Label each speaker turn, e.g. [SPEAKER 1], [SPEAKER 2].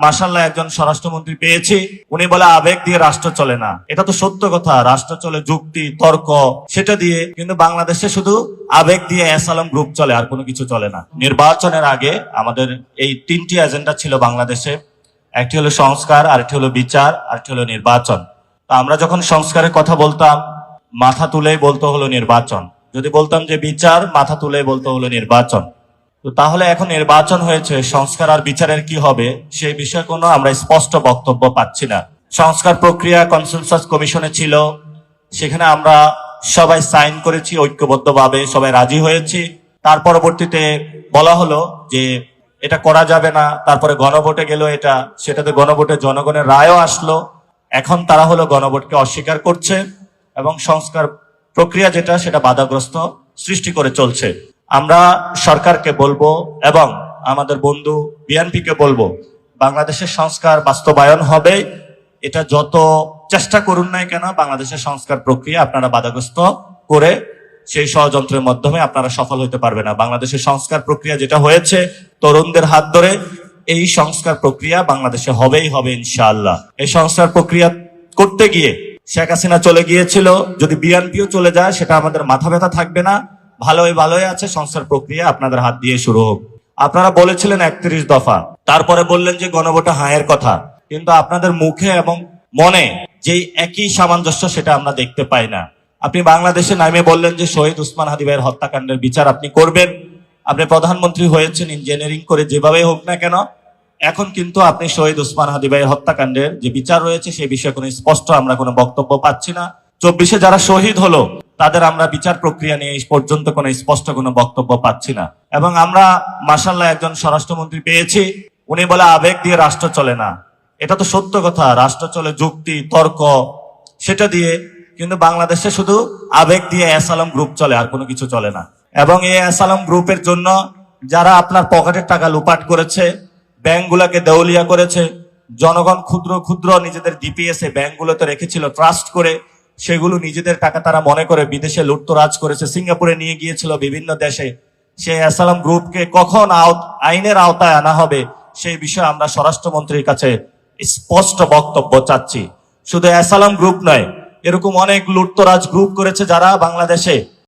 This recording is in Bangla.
[SPEAKER 1] মাশাআল্লাহ একজন স্বরাষ্ট্রমন্ত্রী পেয়েছি, উনি বলে আবেগ দিয়ে রাষ্ট্র চলে না। এটা তো সত্য কথা, রাষ্ট্র চলে যুক্তি তর্ক সেটা দিয়ে, কিন্তু বাংলাদেশে শুধু আবেগ দিয়ে অ্যাসালাম গ্রুপ চলে, আর কোনো কিছু চলে না। নির্বাচনের আগে আমাদের এই তিনটি এজেন্ডা ছিল বাংলাদেশে, একটি হলো সংস্কার, আরেকটি হলো বিচার, আরেকটি হলো নির্বাচন। তো আমরা যখন সংস্কারের কথা বলতাম মাথা তুলেই বলতে হলো নির্বাচন, যদি বলতাম যে বিচার মাথা তুলেই বলতে হলো নির্বাচন। তো তাহলে এখন নির্বাচন হয়েছে, সংস্কার আর বিচারের কি হবে সেই বিষয়ে কোনো আমরা স্পষ্ট বক্তব্য পাচ্ছি না। সংস্কার প্রক্রিয়া কনসেনসাস কমিশনে ছিল, সেখানে আমরা সবাই সাইন করেছি ঐক্যবদ্ধভাবে, সবাই রাজি হয়েছি। তার পরবর্তীতে বলা হলো যে এটা করা যাবে না, তারপরে গণভোটে গেল এটা, সেটাতে গণভোটে জনগণের রায়ও আসলো। এখন তারা হলো গণভোটকে অস্বীকার করছে এবং সংস্কার প্রক্রিয়া যেটা সেটা বাধাগ্রস্ত সৃষ্টি করে চলছে। আমরা সরকারকে বলবো এবং আমাদের বন্ধু বিএনপিকে বলবো, বাংলাদেশের সংস্কার বাস্তবায়ন হবে, এটা যত চেষ্টা করুন না কেন বাংলাদেশের সংস্কার প্রক্রিয়া আপনারা বাধাগ্রস্ত করে সেই ষড়যন্ত্রের মাধ্যমে আপনারা সফল হতে পারবে না। বাংলাদেশের সংস্কার প্রক্রিয়া যেটা হয়েছে তরুণদের হাত ধরে, এই সংস্কার প্রক্রিয়া বাংলাদেশে হবেই হবে ইনশাআল্লাহ। এই সংস্কার প্রক্রিয়া করতে গিয়ে শেখ হাসিনা চলে গিয়েছিল, যদি বিএনপিও চলে যায় সেটা আমাদের মাথা ব্যথা থাকবে না। ভালোই আছে, সংস্কার প্রক্রিয়া আপনাদের হাত দিয়ে শুরু হোক। আপনারা বলেছিলেন 31 দফা, তারপরে বললেন যে গণভোটে হায়ের কথা, কিন্তু আপনাদের মুখে এবং মনে যেই একই সামঞ্জস্য সেটা আমরা দেখতে পাই না। আপনি বাংলাদেশে নামে বললেন যে শহীদ উসমান হাদি ভাইয়ের হত্যাকাণ্ডের বিচার আপনি করবেন, আপনি প্রধানমন্ত্রী হয়েছেন ইঞ্জিনিয়ারিং করে, যেভাবে হোক না কেন, এখন কিন্তু আপনি শহীদ উসমান হাদি ভাইয়ের হত্যাকাণ্ডের যে বিচার রয়েছে সেই বিষয়ে কোনো স্পষ্ট আমরা কোনো বক্তব্য পাচ্ছি না। 24-এ যারা শহীদ হলো তাদের আমরা বিচার প্রক্রিয়া নিয়ে এই পর্যন্ত কোনো স্পষ্ট কোনো বক্তব্য পাচ্ছি না। এবং আমরা মাশাআল্লাহ একজন স্বরাষ্ট্রমন্ত্রী পেয়েছি, উনি বলে আবেগ দিয়ে রাষ্ট্র চলে না। এটা তো সত্য কথা, রাষ্ট্র চলে যুক্তি তর্ক সেটা দিয়ে, কিন্তু বাংলাদেশে শুধু আবেগ দিয়ে অ্যাসালাম গ্রুপ চলে, আর কোনো কিছু চলে না। এবং এই অ্যাসালাম গ্রুপের জন্য যারা আপনার পকেটের টাকা লুপাট করেছে, ব্যাংকগুলোকে দেউলিয়া করেছে, জনগণ ক্ষুদ্র ক্ষুদ্র নিজেদের ডিপিএস এ ব্যাংকগুলোতে রেখেছিল ট্রাস্ট করে, সেগুলো নিজেদের টাকা তারা মনে করে বিদেশে লুটতরাজ করেছে, সিঙ্গাপুরে নিয়ে গিয়েছিল, বিভিন্ন দেশে। সেই অ্যাসালাম গ্রুপকে কখন আইনের আওতায় আনা হবে সেই বিষয়ে আমরা স্বরাষ্ট্রমন্ত্রীর কাছে স্পষ্ট বক্তব্য চাচ্ছি। শুধু অ্যাসালাম গ্রুপ নয়, এরকম অনেক লুটতরাজ গ্রুপ করেছে যারা বাংলাদেশে